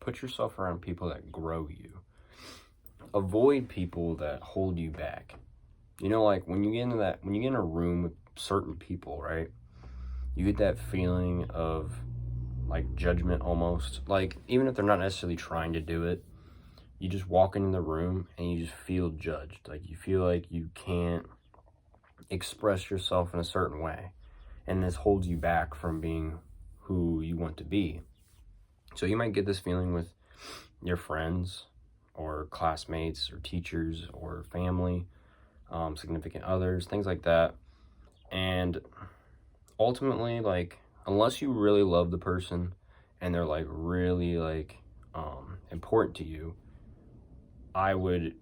Put yourself around people that grow you. Avoid people that hold you back. You know, like when you get in a room with certain people, right? You get that feeling of like judgment almost. Like even if they're not necessarily trying to do it, you just walk into the room and you just feel judged. Like you feel like you can't express yourself in a certain way. And this holds you back from being who you want to be. So you might get this feeling with your friends or classmates or teachers or family, significant others, things like that. And ultimately, like, unless you really love the person and they're like really like important to you, I would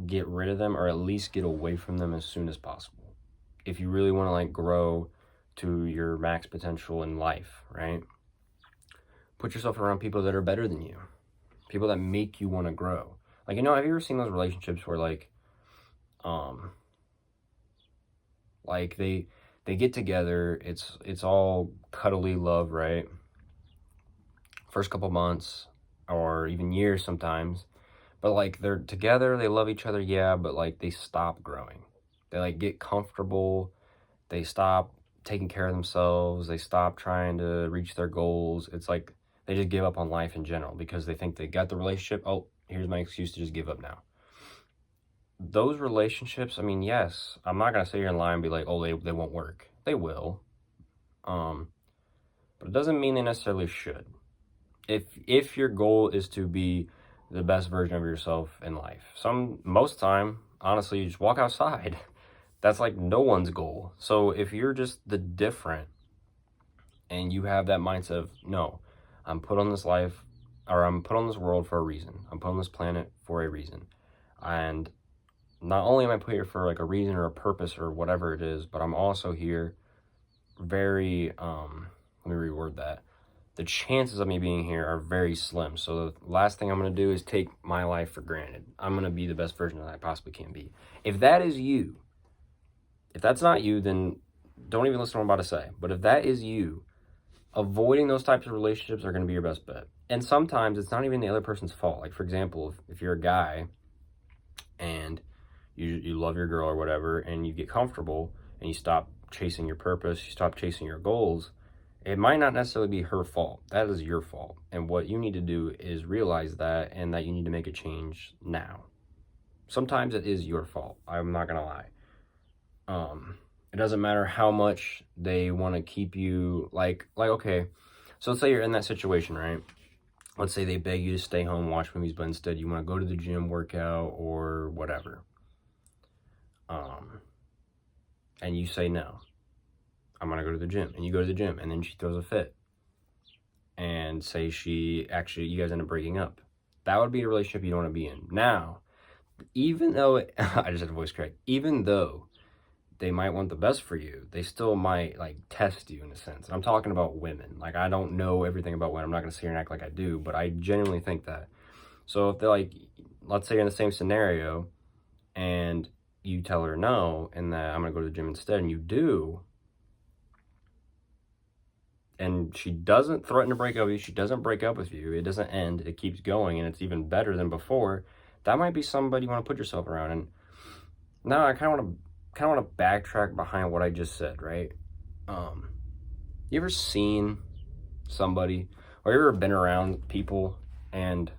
get rid of them or at least get away from them as soon as possible. If you really want to like grow to your max potential in life, right? Put yourself around people that are better than you, people that make you want to grow. Like, you know, have you ever seen those relationships where like they get together, it's all cuddly love, right? First couple months or even years sometimes. But like they're together, they love each other, yeah, but like they stop growing. They like get comfortable, they stop taking care of themselves, they stop trying to reach their goals. It's like they just give up on life in general because they think they got the relationship. Oh, here's my excuse to just give up now. Those relationships, I mean, yes, I'm not gonna sit here and lie and be like, oh, they won't work. They will. But it doesn't mean they necessarily should. If your goal is to be the best version of yourself in life, most time, honestly, you just walk outside. That's like no one's goal. So if you're just the different and you have that mindset of, no, I'm put on this life, or I'm put on this world for a reason. I'm put on this planet for a reason. And not only am I put here for like a reason or a purpose or whatever it is, but I'm also here very, let me reword that. The chances of me being here are very slim. So the last thing I'm going to do is take my life for granted. I'm going to be the best version that I possibly can be. If that is you, if that's not you, then don't even listen to what I'm about to say. But if that is you, avoiding those types of relationships are going to be your best bet. And sometimes it's not even the other person's fault. Like, for example, if you're a guy and you love your girl or whatever, and you get comfortable and you stop chasing your purpose, you stop chasing your goals, it might not necessarily be her fault. That is your fault. And what you need to do is realize that, and that you need to make a change now. Sometimes it is your fault. I'm not going to lie. It doesn't matter how much they want to keep you like, okay, so let's say you're in that situation, right? Let's say they beg you to stay home, watch movies, but instead you want to go to the gym, work out, or whatever. And you say no. I'm going to go to the gym. And you go to the gym, and then she throws a fit. And say you guys end up breaking up. That would be a relationship you don't want to be in. Now, even though, I just had a voice crack, even though they might want the best for you, they still might, like, test you in a sense. And I'm talking about women. Like, I don't know everything about women. I'm not going to sit here and act like I do, but I genuinely think that. So if they're like, let's say you're in the same scenario, and you tell her no, and that I'm going to go to the gym instead, and you do, and she doesn't threaten to break up with you, she doesn't break up with you, it doesn't end, it keeps going, and it's even better than before, that might be somebody you want to put yourself around. And now I kind of want to backtrack behind what I just said, right? You ever seen somebody, or you ever been around people, and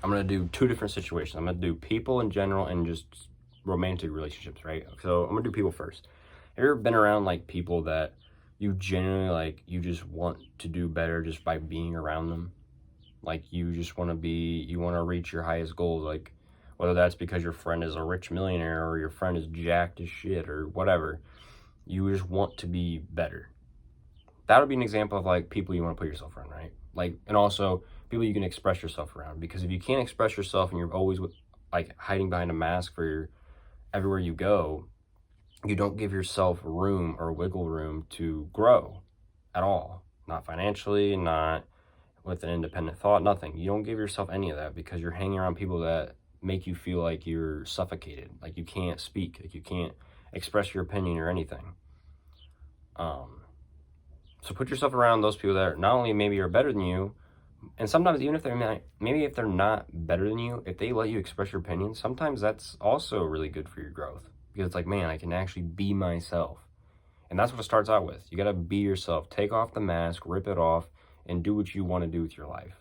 I'm going to do two different situations. I'm going to do people in general and just romantic relationships, right? So I'm going to do people first. Have you ever been around like people that you genuinely like, you just want to do better just by being around them? Like you just want to reach your highest goals, like whether that's because your friend is a rich millionaire or your friend is jacked as shit or whatever, you just want to be better. That would be an example of like people you want to put yourself around, right? Like, and also people you can express yourself around, because if you can't express yourself and you're always like hiding behind a mask for everywhere you go, you don't give yourself room or wiggle room to grow at all. Not financially, not with an independent thought, nothing. You don't give yourself any of that because you're hanging around people that make you feel like you're suffocated, like you can't speak, like you can't express your opinion or anything. So put yourself around those people that not only maybe are better than you, And sometimes, even if they're not, maybe if they're not better than you, if they let you express your opinion, sometimes that's also really good for your growth. Because it's like, man, I can actually be myself. And that's what it starts out with. You got to be yourself. Take off the mask, rip it off, and do what you want to do with your life.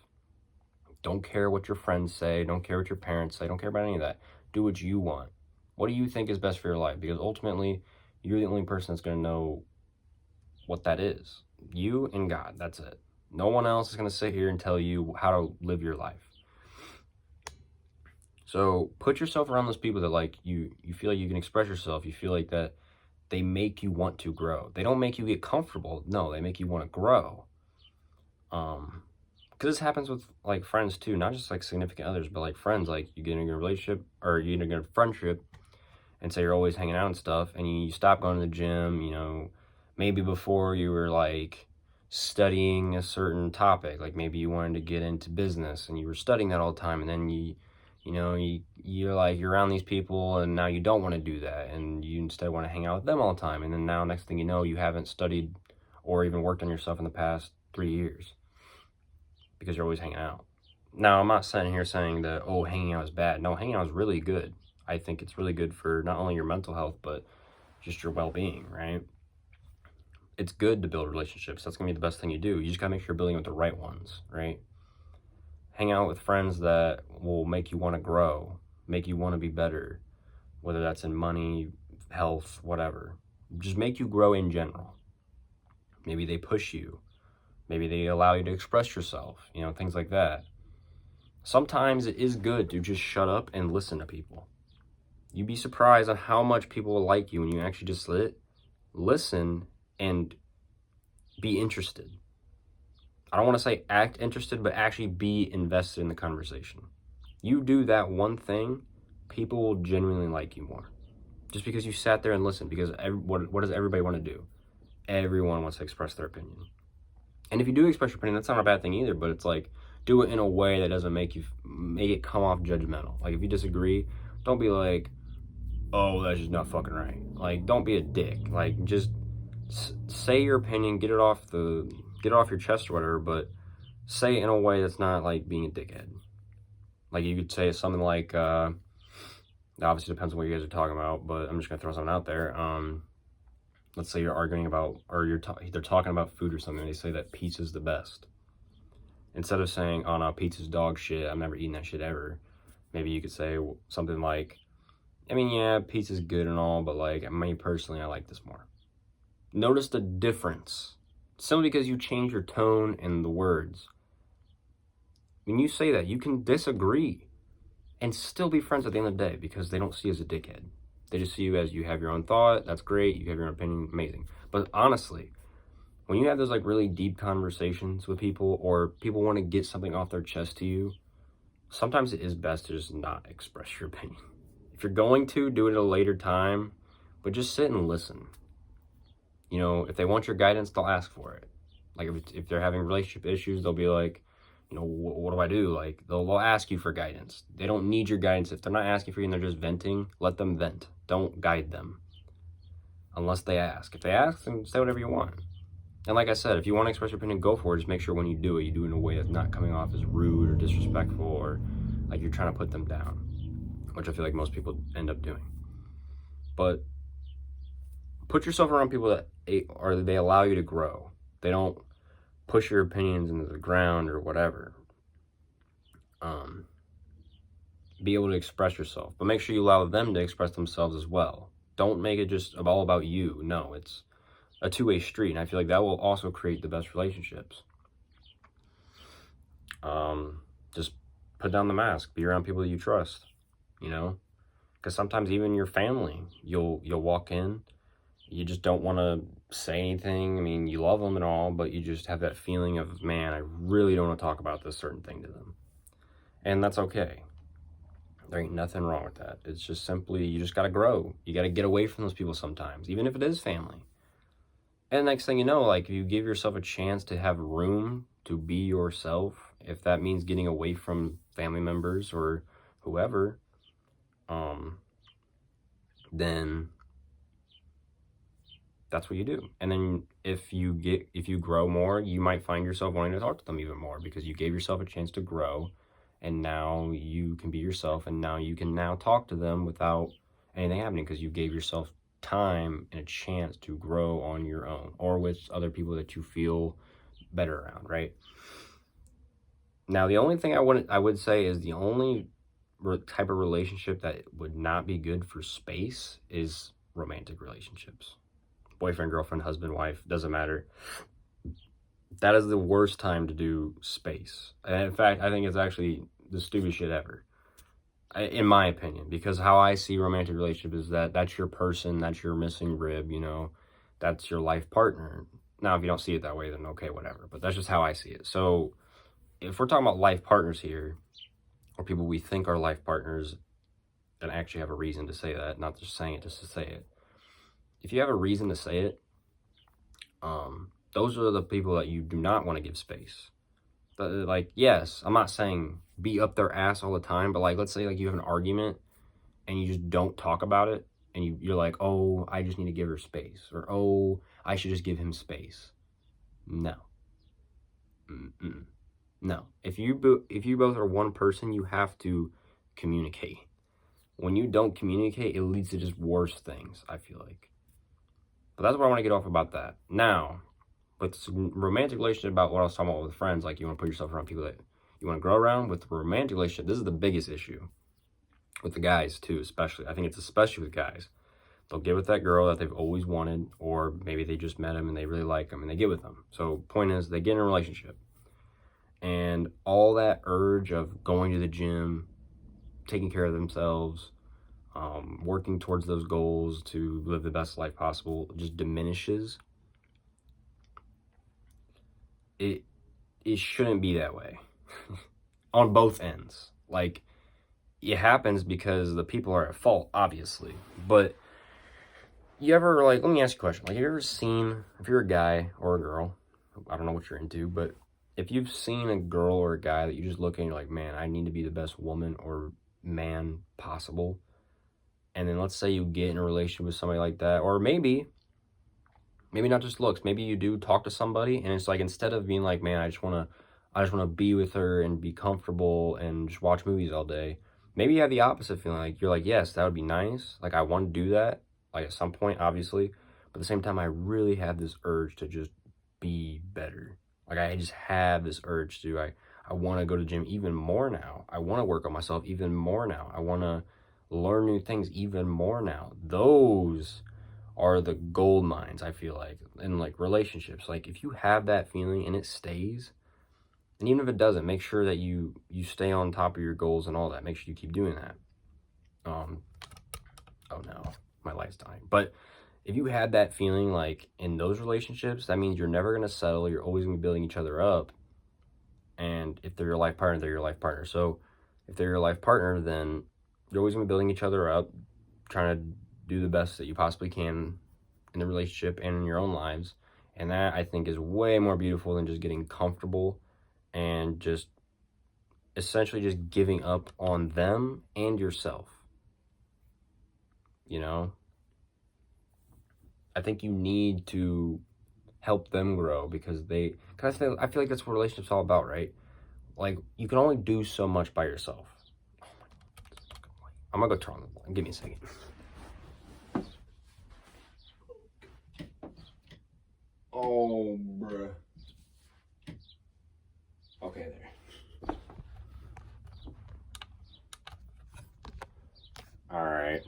Don't care what your friends say. Don't care what your parents say. Don't care about any of that. Do what you want. What do you think is best for your life? Because ultimately, you're the only person that's going to know what that is. You and God. That's it. No one else is going to sit here and tell you how to live your life. So put yourself around those people that like you feel like you can express yourself. You feel like that they make you want to grow. They don't make you get comfortable. No, they make you want to grow. Because this happens with like friends too, not just like significant others, but like friends. Like you get in a relationship or you get in a friendship, and say you're always hanging out and stuff, and you stop going to the gym. You know, maybe before you were like studying a certain topic, like maybe you wanted to get into business and you were studying that all the time, and then you're like you're around these people and now you don't want to do that, and you instead want to hang out with them all the time, and then now next thing you know you haven't studied or even worked on yourself in the past 3 years because you're always hanging out. Now, I'm not sitting here saying that, oh, hanging out is bad. No, hanging out is really good. I think it's really good for not only your mental health, but just your well-being, right? It's good to build relationships. That's going to be the best thing you do. You just got to make sure you're building with the right ones, right? Hang out with friends that will make you want to grow, make you want to be better, whether that's in money, health, whatever. Just make you grow in general. Maybe they push you. Maybe they allow you to express yourself, you know, things like that. Sometimes it is good to just shut up and listen to people. You'd be surprised on how much people will like you when you actually just listen and be interested. I don't want to say act interested, but actually be invested in the conversation. You do that one thing, people will genuinely like you more. Just because you sat there and listened, because what does everybody want to do? Everyone wants to express their opinion. And if you do express your opinion, that's not a bad thing either, but it's like, do it in a way that doesn't make it come off judgmental. Like, if you disagree, don't be like, oh, that's just not fucking right. Like, don't be a dick. Like, just say your opinion, get it off your chest or whatever, but say it in a way that's not like being a dickhead. Like, you could say something like, obviously depends on what you guys are talking about, but I'm just gonna throw something out there. Let's say you're arguing about, or they're talking about food or something, and they say that pizza's the best. Instead of saying, oh no, pizza's dog shit, I've never eaten that shit ever, maybe you could say something like, I mean, yeah, pizza's good and all, but like, me personally, I like this more. Notice the difference. Simply because you change your tone and the words. When you say that, you can disagree and still be friends at the end of the day, because they don't see you as a dickhead. They just see you as, you have your own thought, that's great, you have your own opinion, amazing. But honestly, when you have those like really deep conversations with people, or people want to get something off their chest to you, sometimes it is best to just not express your opinion. If you're going to, do it at a later time, but just sit and listen. You know, if they want your guidance, they'll ask for it. Like, if they're having relationship issues, they'll be like, you know, what do I do? Like, they'll ask you for guidance. They don't need your guidance. If they're not asking for you and they're just venting, let them vent. Don't guide them unless they ask. If they ask, then say whatever you want. And like I said, if you want to express your opinion, go for it. Just make sure when you do it, you do it in a way that's not coming off as rude or disrespectful, or like you're trying to put them down, which I feel like most people end up doing. But put yourself around people that they allow you to grow. They don't push your opinions into the ground or whatever. Be able to express yourself, but make sure you allow them to express themselves as well. Don't make it just all about you. No, it's a two-way street, and I feel like that will also create the best relationships. Just put down the mask. Be around people that you trust, you know? Because sometimes even your family, you'll walk in, you just don't want to say anything. I mean, you love them and all, but you just have that feeling of, man, I really don't want to talk about this certain thing to them. And that's okay. There ain't nothing wrong with that. It's just simply, you just got to grow. You got to get away from those people sometimes, even if it is family. And next thing you know, like, if you give yourself a chance to have room to be yourself, if that means getting away from family members or whoever, then that's what you do. And then if you grow more, you might find yourself wanting to talk to them even more because you gave yourself a chance to grow, and now you can be yourself, and now you can now talk to them without anything happening because you gave yourself time and a chance to grow on your own or with other people that you feel better around, right? Now, the only thing I would say is the only type of relationship that would not be good for space is romantic relationships. Boyfriend, girlfriend, husband, wife, doesn't matter. That is the worst time to do space. And in fact, I think it's actually the stupidest shit ever, in my opinion, because how I see romantic relationship is that that's your person, that's your missing rib, you know, that's your life partner. Now, if you don't see it that way, then okay, whatever. But that's just how I see it. So if we're talking about life partners here, or people we think are life partners, and actually have a reason to say that, not just saying it just to say it. If you have a reason to say it, those are the people that you do not want to give space. Like, yes, I'm not saying be up their ass all the time, but like, let's say like you have an argument and you just don't talk about it, and you're like, oh, I just need to give her space, or oh, I should just give him space. No. Mm-mm. No. If you both are one person, you have to communicate. When you don't communicate, it leads to just worse things, I feel like. But that's what I want to get off about that. Now, with romantic relationship, about what I was talking about with friends, like you want to put yourself around people that you want to grow around. With romantic relationship, this is the biggest issue. With the guys, too, especially. I think it's especially with guys. They'll get with that girl that they've always wanted, or maybe they just met him and they really like him and they get with them. So, point is, they get in a relationship. And all that urge of going to the gym, taking care of themselves, working towards those goals to live the best life possible just diminishes. It shouldn't be that way on both ends. Like, it happens because the people are at fault, obviously. But you ever, like, let me ask you a question. Like, have you ever seen, if you're a guy or a girl, I don't know what you're into, but if you've seen a girl or a guy that you just look at and you're like, man, I need to be the best woman or man possible, and then let's say you get in a relationship with somebody like that, or maybe not just looks, maybe you do talk to somebody, and it's like, instead of being like, man, I just want to be with her and be comfortable and just watch movies all day, maybe you have the opposite feeling. Like, you're like, yes, that would be nice. Like, I want to do that, like, at some point, obviously. But at the same time, I really have this urge to just be better. Like, I just have this urge to, I want to go to the gym even more now. I want to work on myself even more now. I want to learn new things even more now. Those are the gold mines, I feel like, in like relationships. Like, if you have that feeling and it stays, and even if it doesn't, make sure that you stay on top of your goals and all that. Make sure you keep doing that. Oh no, my light's dying. But if you had that feeling, like, in those relationships, that means you're never going to settle. You're always going to be building each other up. And if they're your life partner, they're your life partner. So if they're your life partner, then you're always going to be building each other up, trying to do the best that you possibly can in the relationship and in your own lives. And that, I think, is way more beautiful than just getting comfortable and just essentially just giving up on them and yourself. You know? I think you need to help them grow because I feel like that's what relationships all about, right? Like, you can only do so much by yourself. Oh my God, I'm gonna go turn on the light. Give me a second. Oh, bruh. Okay, there. Alright.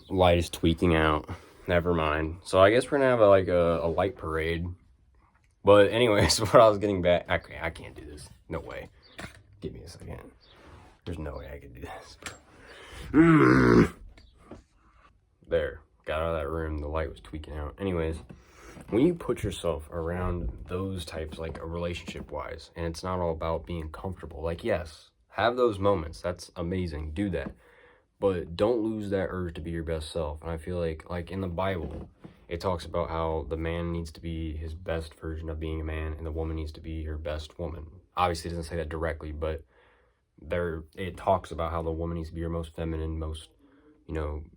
Light is tweaking out. Never mind. So I guess we're gonna have a light parade. But anyways, what I was getting back, I can't do this. No way. Give me a second. There's no way I can do this. There. Got out of that room. The light was tweaking out. Anyways, when you put yourself around those types, like a relationship-wise, and it's not all about being comfortable. Like, yes, have those moments. That's amazing. Do that. But don't lose that urge to be your best self. And I feel like in the Bible, it talks about how the man needs to be his best version of being a man, and the woman needs to be her best woman. Obviously, it doesn't say that directly, but it talks about how the woman needs to be her most feminine, most,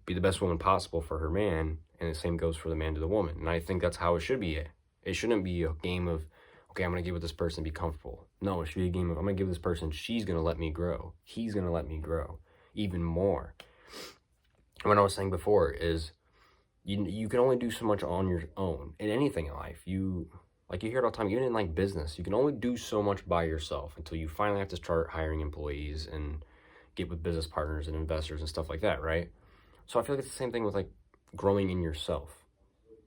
be the best woman possible for her man, And the same goes for the man to the woman. And I think that's how it should be. It shouldn't be a game of, okay, I'm going to get with this person and be comfortable. No, it should be a game of, I'm going to give this person, she's going to let me grow. He's going to let me grow even more. And what I was saying before is, you can only do so much on your own in anything in life. You hear it all the time, even in like business, you can only do so much by yourself until you finally have to start hiring employees and get with business partners and investors and stuff like that, right? So I feel like it's the same thing with like growing in yourself.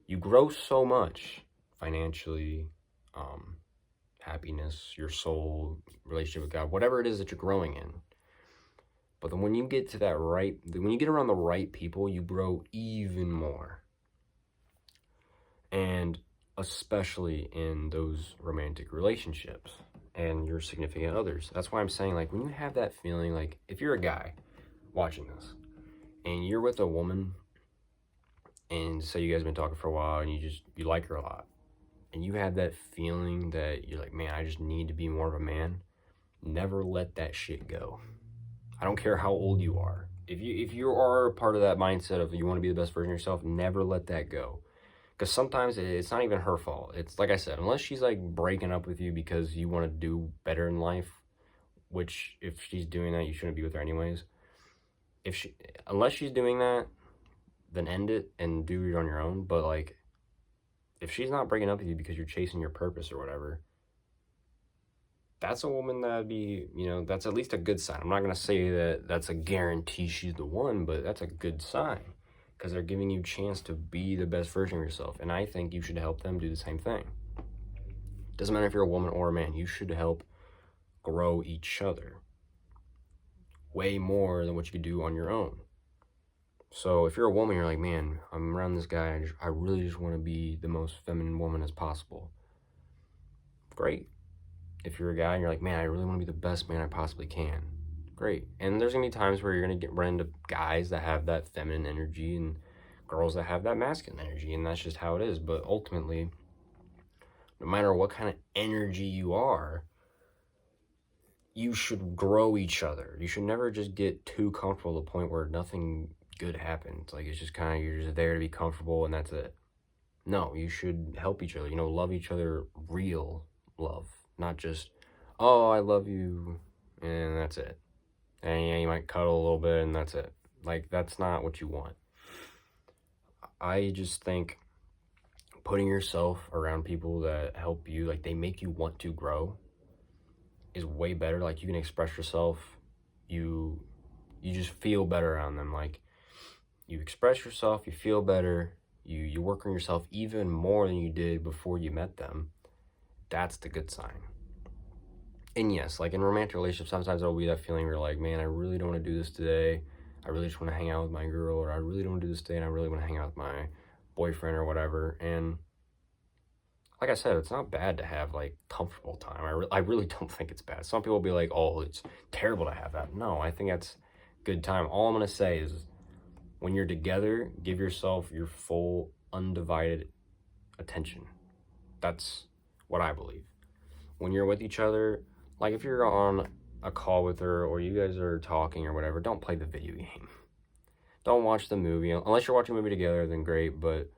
You grow so much financially, happiness, your soul, relationship with God, whatever it is that you're growing in. But then when you get to when you get around the right people, you grow even more. And especially in those romantic relationships and your significant others. That's why I'm saying, like, when you have that feeling, like, if you're a guy watching this and you're with a woman and say you guys have been talking for a while and you like her a lot, and you have that feeling that you're like, man, I just need to be more of a man, never let that shit go. I don't care how old you are. If you are part of that mindset of you want to be the best version of yourself, never let that go. Because sometimes it's not even her fault. It's like I said, unless she's like breaking up with you because you want to do better in life, which if she's doing that, you shouldn't be with her anyways. Unless she's doing that, then end it and do it on your own. But like, if she's not breaking up with you because you're chasing your purpose or whatever, that's a woman that'd be, that's at least a good sign. I'm not going to say that that's a guarantee she's the one, but that's a good sign. Because they're giving you a chance to be the best version of yourself. And I think you should help them do the same thing. Doesn't matter if you're a woman or a man. You should help grow each other way more than what you could do on your own. So if you're a woman, you're like, man, I'm around this guy. I really just want to be the most feminine woman as possible. Great. If you're a guy and you're like, man, I really want to be the best man I possibly can. Great. And there's going to be times where you're going to run into guys that have that feminine energy and girls that have that masculine energy, and that's just how it is. But ultimately, no matter what kind of energy you are, you should grow each other. You should never just get too comfortable to the point where nothing good happens. Like, it's just kind of, you're just there to be comfortable and that's it. No, you should help each other, love each other, real love, not just, oh, I love you, and that's it. And yeah, you might cuddle a little bit and that's it. Like, that's not what you want. I just think putting yourself around people that help you, like they make you want to grow, is way better. Like, you can express yourself. You just feel better around them. Like, you express yourself, you feel better, you work on yourself even more than you did before you met them. That's the good sign. And yes, like in romantic relationships, sometimes there'll be that feeling where you're like, man, I really don't want to do this today. I really just want to hang out with my girl, or I really don't want to do this today and I really want to hang out with my boyfriend or whatever. And like I said, it's not bad to have like comfortable time. I really don't think it's bad. Some people will be like, oh, it's terrible to have that. No, I think that's good time. All I'm going to say is when you're together, give yourself your full, undivided attention. That's what I believe. When you're with each other, like if you're on a call with her or you guys are talking or whatever, don't play the video game. Don't watch the movie. Unless you're watching a movie together, then great. But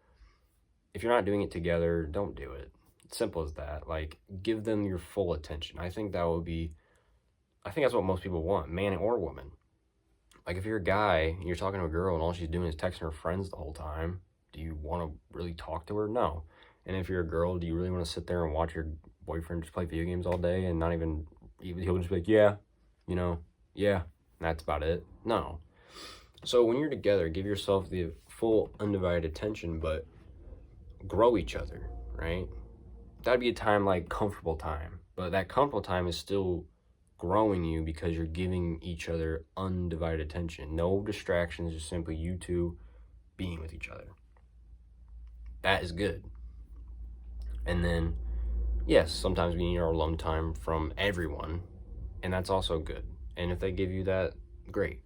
if you're not doing it together, don't do it. It's simple as that. Like, give them your full attention. I think that's what most people want, man or woman. Like, if you're a guy and you're talking to a girl and all she's doing is texting her friends the whole time, do you want to really talk to her? No. And if you're a girl, do you really want to sit there and watch your boyfriend just play video games all day and not even he'll just be like, yeah, yeah, that's about it? No. So when you're together, give yourself the full undivided attention, but grow each other, right? That'd be a time like comfortable time, but that comfortable time is still growing you because you're giving each other undivided attention. No distractions, just simply you two being with each other. That is good. And then, yes, sometimes we need our alone time from everyone, and that's also good. And if they give you that, great.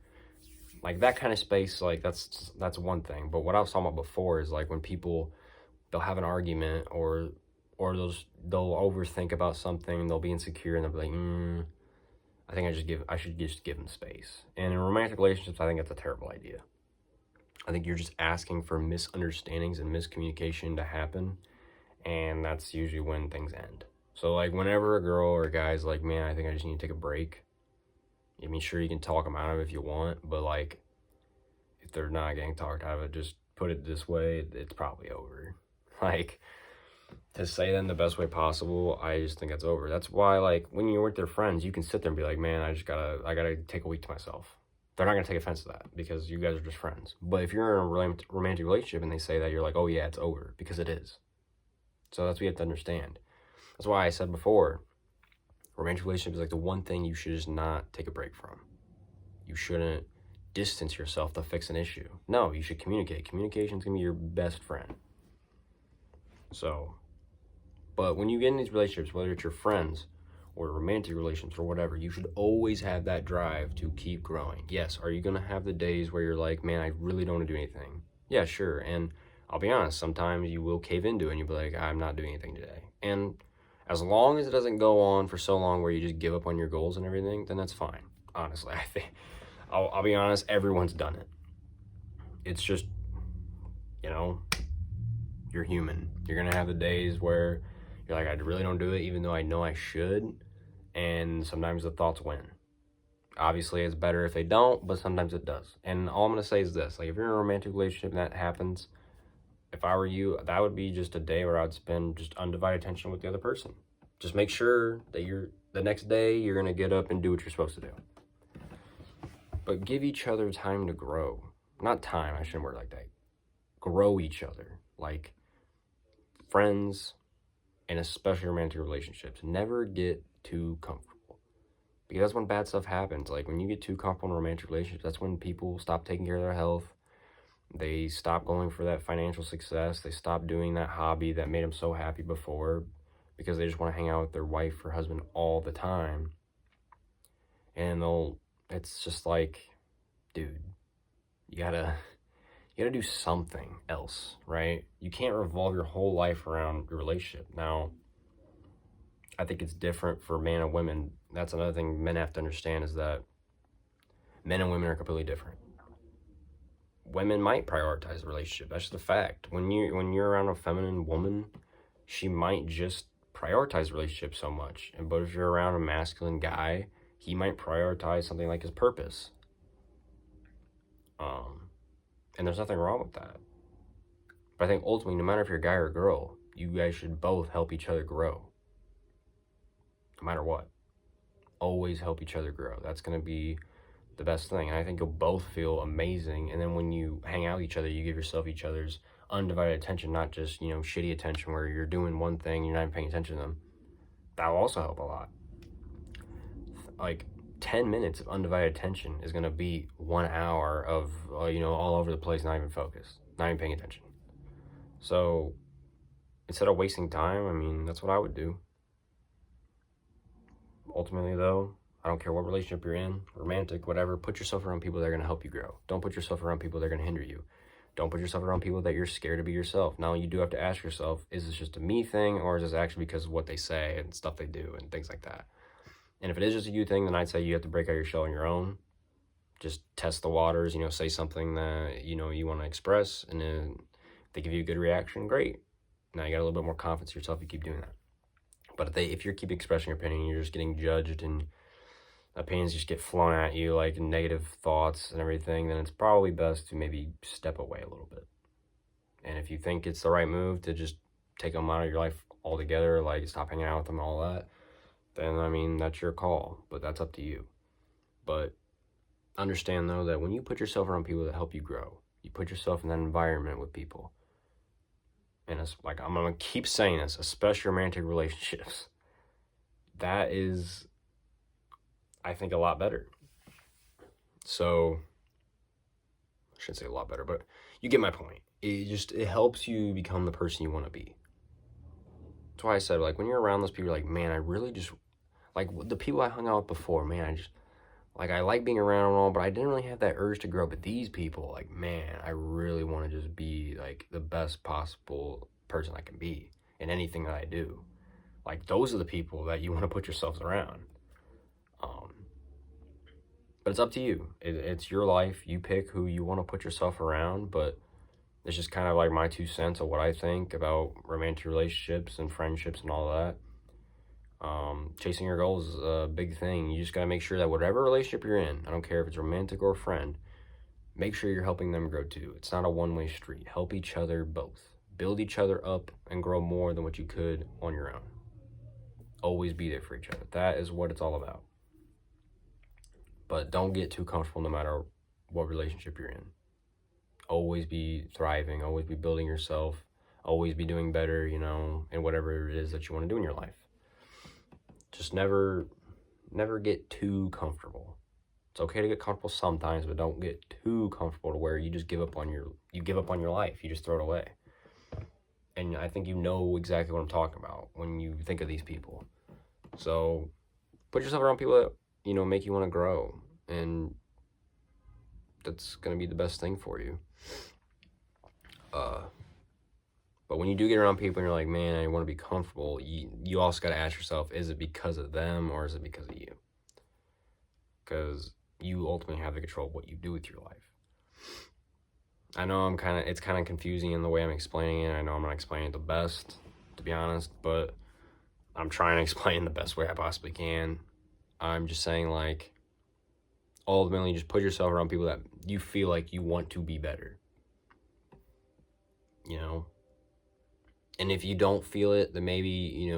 Like, that kind of space, like, that's one thing. But what I was talking about before is, like, when people, they'll have an argument or they'll overthink about something, they'll be insecure, and they'll be like, I should just give them space. And in romantic relationships, I think that's a terrible idea. I think you're just asking for misunderstandings and miscommunication to happen, and that's usually when things end. So, like, whenever a girl or a guy's like, man, I think I just need to take a break, I mean, sure, you can talk them out of it if you want, but, like, if they're not getting talked out of it, just put it this way, it's probably over. Like, to say that in the best way possible, I just think it's over. That's why, like, when you're with their friends, you can sit there and be like, man, I gotta take a week to myself. They're not gonna take offense to that because you guys are just friends. But if you're in a romantic relationship and they say that, you're like, oh yeah, it's over, because it is. So that's what you have to understand. That's why I said before, romantic relationship is like the one thing you should just not take a break from. You shouldn't distance yourself to fix an issue. No, you should communicate. Communication's gonna be your best friend. So, but when you get in these relationships, whether it's your friends or romantic relationships or whatever, you should always have that drive to keep growing. Yes, are you gonna have the days where you're like, man, I really don't want to do anything? Yeah, sure. And I'll be honest, sometimes you will cave into it and you'll be like, I'm not doing anything today. And as long as it doesn't go on for so long where you just give up on your goals and everything, then that's fine. Honestly, I think I'll be honest, everyone's done it. It's just, you know, you're human. You're gonna have the days where you're like, I really don't do it even though I know I should, and sometimes the thoughts win. Obviously, it's better if they don't, but sometimes it does. And all I'm gonna say is this: like, if you're in a romantic relationship and that happens, if I were you, that would be just a day where I'd spend just undivided attention with the other person. Just make sure that the next day you're gonna get up and do what you're supposed to do. But give each other time to grow. Not time, I shouldn't word it like that. Grow each other. Like, friends, and especially romantic relationships, never get too comfortable, because that's when bad stuff happens. Like, when you get too comfortable in romantic relationships, that's when people stop taking care of their health. They stop going for that financial success. They stop doing that hobby that made them so happy before, because they just want to hang out with their wife or husband all the time. And it's just like, dude, you gotta do something else, right? You can't revolve your whole life around your relationship. Now, I think it's different for men and women. That's another thing men have to understand, is that men and women are completely different. Women might prioritize the relationship. That's just a fact. When you're around a feminine woman, she might just prioritize the relationship so much. But if you're around a masculine guy, he might prioritize something like his purpose. And there's nothing wrong with that. But I think ultimately, no matter if you're a guy or a girl, you guys should both help each other grow. No matter what. Always help each other grow. That's going to be the best thing. And I think you'll both feel amazing. And then when you hang out with each other, you give yourself each other's undivided attention, not just, shitty attention where you're doing one thing, you're not even paying attention to them. That will also help a lot. Like, 10 minutes of undivided attention is going to be 1 hour of, all over the place, not even focused, not even paying attention. So instead of wasting time, I mean, that's what I would do. Ultimately, though, I don't care what relationship you're in, romantic, whatever, put yourself around people that are going to help you grow. Don't put yourself around people that are going to hinder you. Don't put yourself around people that you're scared to be yourself. Now, you do have to ask yourself, is this just a me thing, or is this actually because of what they say and stuff they do and things like that? And if it is just a you thing, then I'd say you have to break out your shell on your own. Just test the waters, say something that, you want to express, and then if they give you a good reaction, great. Now you got a little bit more confidence in yourself, you keep doing that. But if you keep expressing your opinion, you're just getting judged and opinions just get flown at you, like negative thoughts and everything, then it's probably best to maybe step away a little bit. And if you think it's the right move to just take them out of your life altogether, like stop hanging out with them and all that, then, I mean, that's your call, but that's up to you. But understand, though, that when you put yourself around people that help you grow, you put yourself in that environment with people, and it's like, I'm going to keep saying this, especially romantic relationships, that is, I think, a lot better. So, I shouldn't say a lot better, but you get my point. It helps you become the person you want to be. That's why I said, like, when you're around those people, you're like, man, I really just, like, the people I hung out with before, man, I like being around and all, but I didn't really have that urge to grow. But these people, like, man, I really want to just be, like, the best possible person I can be in anything that I do. Like, those are the people that you want to put yourselves around. But it's up to you. It's your life. You pick who you want to put yourself around, but it's just kind of like my 2 cents of what I think about romantic relationships and friendships and all that. Chasing your goals is a big thing. You just got to make sure that whatever relationship you're in, I don't care if it's romantic or a friend, make sure you're helping them grow too. It's not a one-way street. Help each other both. Build each other up and grow more than what you could on your own. Always be there for each other. That is what it's all about. But don't get too comfortable no matter what relationship you're in. Always be thriving. Always be building yourself. Always be doing better, in whatever it is that you want to do in your life. Just never get too comfortable. It's okay to get comfortable sometimes, but don't get too comfortable to where you just give up on your life. You just throw it away. And I think you know exactly what I'm talking about when you think of these people. So put yourself around people that, make you want to grow. And that's going to be the best thing for you. But when you do get around people and you're like, man, I want to be comfortable, you also got to ask yourself, is it because of them or is it because of you? Because you ultimately have the control of what you do with your life. I know it's kind of confusing in the way I'm explaining it. I know I'm not explaining it the best, to be honest, but I'm trying to explain the best way I possibly can. I'm just saying, like, ultimately just put yourself around people that you feel like you want to be better. And if you don't feel it, then maybe,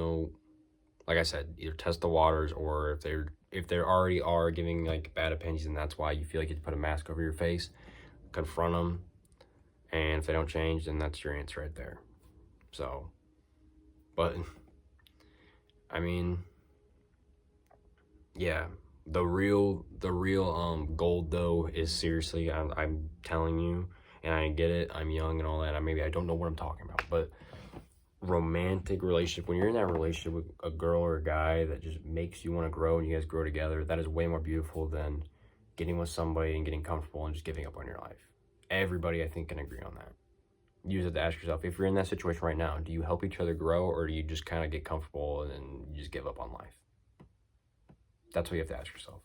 like I said, either test the waters, or if they already are giving like bad opinions and that's why you feel like you have to put a mask over your face, confront them. And if they don't change, then that's your answer right there. So, but I mean, yeah, the real gold though is, seriously, I'm telling you, and I get it, I'm young and all that, maybe I don't know what I'm talking about, but romantic relationship, when you're in that relationship with a girl or a guy that just makes you want to grow and you guys grow together, that is way more beautiful than getting with somebody and getting comfortable and just giving up on your life. Everybody, I think, can agree on that. You just have to ask yourself, if you're in that situation right now, do you help each other grow, or do you just kind of get comfortable and then you just give up on life? That's what you have to ask yourself.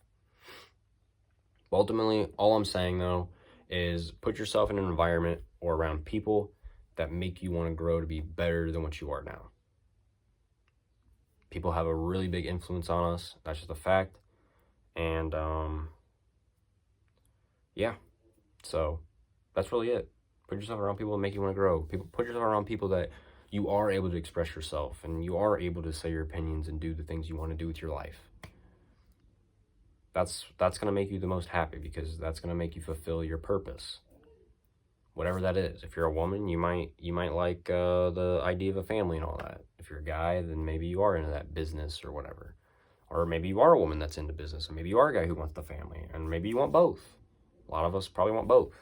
But ultimately, all I'm saying, though, is put yourself in an environment or around people that make you want to grow to be better than what you are now. People have a really big influence on us. That's just a fact. And, yeah. So, that's really it. Put yourself around people that make you want to grow. Put yourself around people that you are able to express yourself and you are able to say your opinions and do the things you want to do with your life. That's going to make you the most happy, because that's going to make you fulfill your purpose. Whatever that is. If you're a woman, you might like the idea of a family and all that. If you're a guy, then maybe you are into that business or whatever. Or maybe you are a woman that's into business, and maybe you are a guy who wants the family, and maybe you want both. A lot of us probably want both.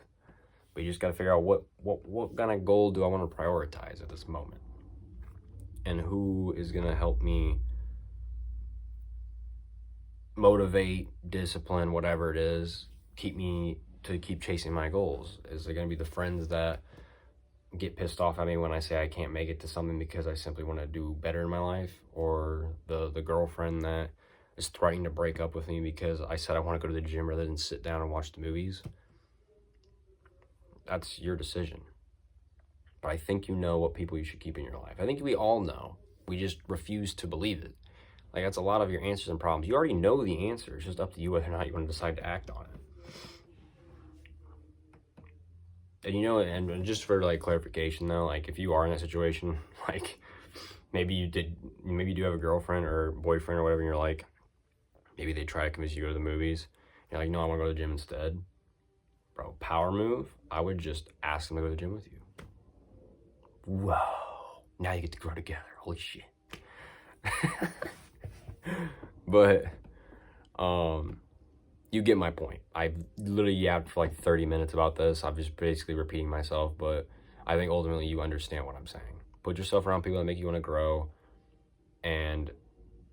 But you just got to figure out what kind of goal do I want to prioritize at this moment, and who is going to help me motivate, discipline, whatever it is, keep chasing my goals. Is it going to be the friends that get pissed off at me when I say I can't make it to something because I simply want to do better in my life, or the girlfriend that is threatening to break up with me because I said I want to go to the gym rather than sit down and watch the movies? That's your decision. But I think you know what people you should keep in your life. I think we all know. We just refuse to believe it. Like, that's a lot of your answers and problems. You already know the answer. It's just up to you whether or not you want to decide to act on it. And and just for like clarification though, like if you are in that situation, like maybe you do have a girlfriend or boyfriend or whatever, and you're like, maybe they try to convince you to go to the movies. You're like, no, I want to go to the gym instead. Bro, power move. I would just ask them to go to the gym with you. Whoa. Now you get to grow together. Holy shit. But, you get my point. I've literally yapped for like 30 minutes about this. I'm just basically repeating myself, but I think ultimately you understand what I'm saying. Put yourself around people that make you want to grow, and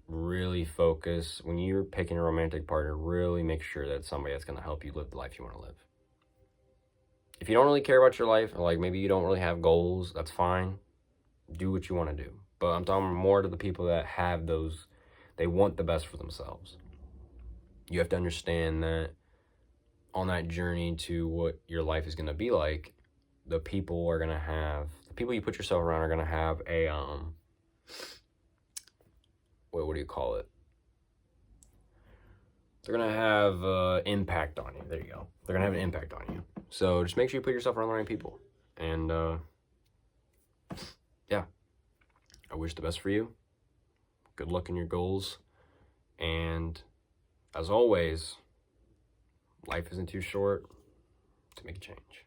really focus. When you're picking a romantic partner, really make sure that it's somebody that's going to help you live the life you want to live. If you don't really care about your life, or like maybe you don't really have goals, that's fine. Do what you want to do. But I'm talking more to the people that have those, they want the best for themselves. You have to understand that on that journey to what your life is going to be like, the people you put yourself around are going to have a, what do you call it? They're going to have impact on you. There you go. They're going to have an impact on you. So just make sure you put yourself around the right people. And, yeah, I wish the best for you. Good luck in your goals. And as always, life isn't too short to make a change.